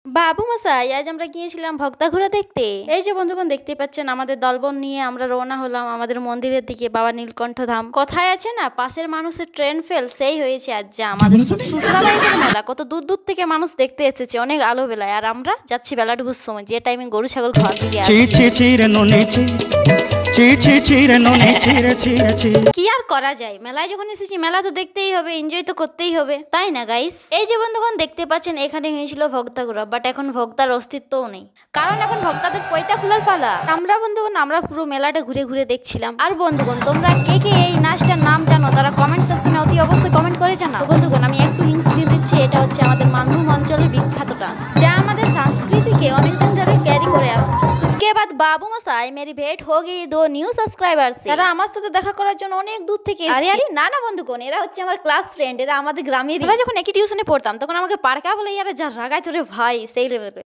বাবু মশাই, আজ আমরা গিয়েছিলাম ভক্তাঘুরা দেখতে। এই যে বন্ধুগণ দেখতে পাচ্ছেন, আমাদের দলবল নিয়ে আমরা রওনা হলাম আমাদের মন্দিরের দিকে, বাবা নীলকণ্ঠ ধাম। কথায় আছে না, পাশের মানুষের ট্রেন ফেল, সেই হয়েছে আজ যা আমাদের খুচরাবাড়ির মেলা। কত দূর দূর থেকে মানুষ দেখতে এসেছে, অনেক আলো বেলায়, আর আমরা যাচ্ছি বেলা ডুবুর সময়, যে টাইমে গরু ছাগল খাওয়ার দিকে কি আর করা যায়, মেলায় যখন এসেছি মেলা তো দেখতেই হবে, এনজয় তো করতেই হবে, তাই না গাইস? এই যে বন্ধুগণ দেখতে পাচ্ছেন, এখানে হয়েছিল ভক্তাঘুরা, বাট এখন ভক্তার অস্তিত্বও নেই, কারণ এখন ভক্তাদের পয়তা খোলার পালা। আমরা পুরো মেলাটা ঘুরে ঘুরে দেখছিলাম। আর বন্ধুগণ, তোমরা কে কে এই নাচটার নাম জানো তারা কমেন্ট সেকশনে অতি অবশ্যই কমেন্ট করে জানাও। তো বন্ধুগণ, আমি একটু হিন্টস দিয়ে দিচ্ছি, এটা হচ্ছে আমাদের মানভূম অঞ্চলের বিখ্যাত ডান্স, যা আমাদের সংস্কৃতিকে অনেকদিন ধরে ক্যারি করে আসছে। उसके बाद बाबू मसाई मेरी भेंट हो गई 2 নিউ সাবস্ক্রাইবার। তারা আমার সাথে দেখা করার জন্য অনেক দূর থেকে এসেছে। আরে না বন্ধুগণ, এরা হচ্ছে আমার ক্লাস ফ্রেন্ড, এরা আমাদের গ্রামের। আমরা যখন একই টিউশনে পড়তাম তখন আমাকে পাড়কা বলে, ইয়ারা যা রাগায় তোরে ভাই, সেই লেভেলে।